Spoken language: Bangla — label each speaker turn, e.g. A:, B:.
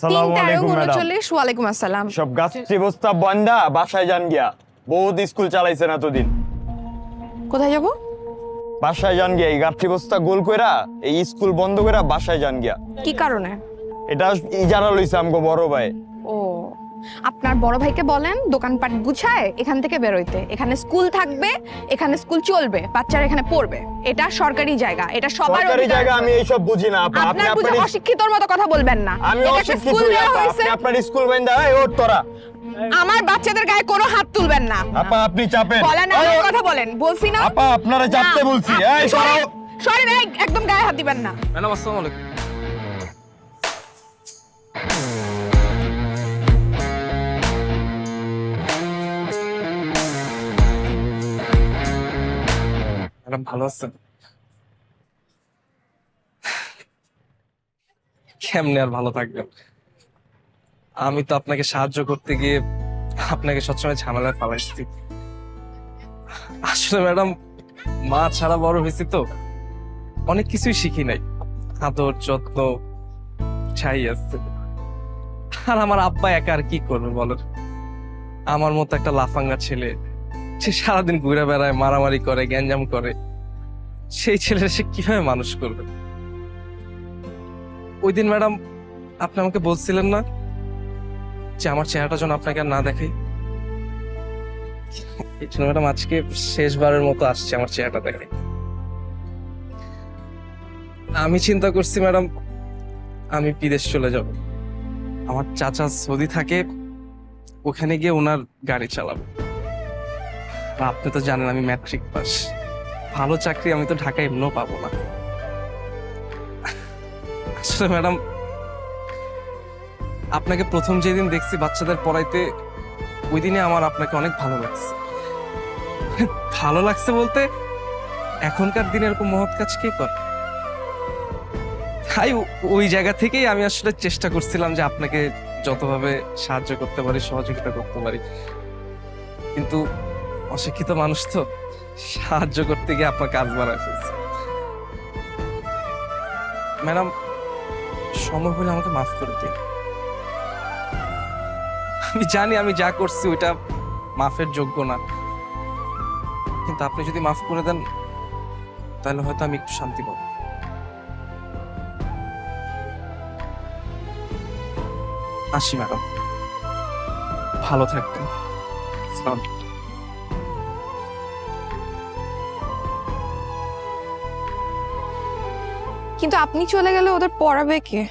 A: আসসালামু আলাইকুম ম্যাডাম।
B: 3-13-39 ওয়ালাইকুম আসসালাম।
A: সব গাছটি বস্তা বন্ধা বাসায় যান গিয়া। বহুত স্কুল চালাইছেন এতদিন।
B: কোথায় যাব?
A: বাসায় যান গিয়া। এই গাছটি বস্তা গোল কইরা এই স্কুল বন্ধ কইরা বাসায় যান গিয়া।
B: কি কারণে?
A: এটা ইজারা লইছে আমগো বড় ভাই।
B: ও, আপনার বড় ভাইকে বলেন দোকানপাট গুছায় এখান থেকে বের হইতে। এখানে স্কুল থাকবে, এখানে স্কুল চলবে, বাচ্চারা এখানে পড়বে। এটা সরকারি জায়গা, এটা সবার
A: সরকারি
B: অধিকার।
A: জায়গা আমি এইসব বুঝি না আপা। আপনি
B: আপনার বুঝে
A: আপনার
B: অশিক্ষিতর মতো কথা বলবেন না।
A: আমি
B: এটাকে
A: অশিক্ষিত
B: স্কুল দেওয়া
A: আপা।
B: হয়েছে।
A: আপনি আপনার স্কুল বন্ধা এই ওঠ তোরা।
B: আমার বাচ্চাদের গায়ে কোনো হাত তুলবেন না।
A: আপা আপনি চাপেন।
B: বলেন আমার কথা বলেন, বলছি না?
A: আপা আপনারা চাপতে
B: না,
A: বলছি। এই
B: সরেন,
A: সরো।
B: সরেন, এই একদম গায়ে হাত দিবেন না।
C: ম্যাডাম আসসালামু আলাইকুম। ম্যাডাম ভালো আছেন? কেমনে আর ভালো থাকবেন? আমি তো আপনাকে সাহায্য করতে গিয়ে আপনাকে সবসময় ঝামেলায় ফালাইছি। আসলে ম্যাডাম, মা ছাড়া বড় হয়েছি তো অনেক কিছুই শিখি নাই। আদর যত্ন চাই আছে। আর আমার আব্বা একা আর কি করবে বলেন? আমার মতো একটা লাফাঙ্গা ছেলে, সে সারাদিন ঘুরে বেড়ায়, মারামারি করে, গ্যাঞ্জাম করে, সেই ছেলেটা সে কিভাবে মানুষ করবে? ওই দিন ম্যাডাম আপনি আমাকে বলছিলেন না যে আমার চেহারাটা যেন আপনাকে আর না দেখে? এই জন্য ম্যাডাম আজকে শেষবারের মতো আসছে আমার চেহারাটা দেখে। আমি চিন্তা করছি ম্যাডাম, আমি বিদেশ চলে যাব। আমার চাচা সৌদি থাকে, ওখানে গিয়ে ওনার গাড়ি চালাবো। আর আপনি তো জানেন আমি ম্যাট্রিক পাস, ভালো চাকরি আমি তো ঢাকায় এমনিও পাবো না। আসলে ম্যাডাম, আপনাকে প্রথম যেদিন দেখছি বাচ্চাদের পড়াইতে, ওই দিনে আমার আপনাকে অনেক ভালো লাগছে। ভালো লাগছে বলতে এখনকার দিনে এরকম মহৎ কাজ কে করে? তাই ওই জায়গা থেকেই আমি আসলে চেষ্টা করছিলাম যে আপনাকে যতভাবে সাহায্য করতে পারি, সহযোগিতা করতে পারি। কিন্তু অশিক্ষিত মানুষ তো, সাহায্য করতে গিয়ে আপনার কাজ বাড়ায় ফেলছে। ম্যাডাম, সময় হলে আমাকে মাফ করে দিন। আমি জানি আমি যা করছি ওইটা মাফের যোগ্য না, কিন্তু আপনি যদি মাফ করে দেন তাহলে হয়তো আমি একটু শান্তি পাবো। আসি ম্যাডাম, ভালো থাকবেন। আসসালামু আলাইকুম।
B: কিন্তু আপনি চলে গেলে ওদের পড়াবে কে?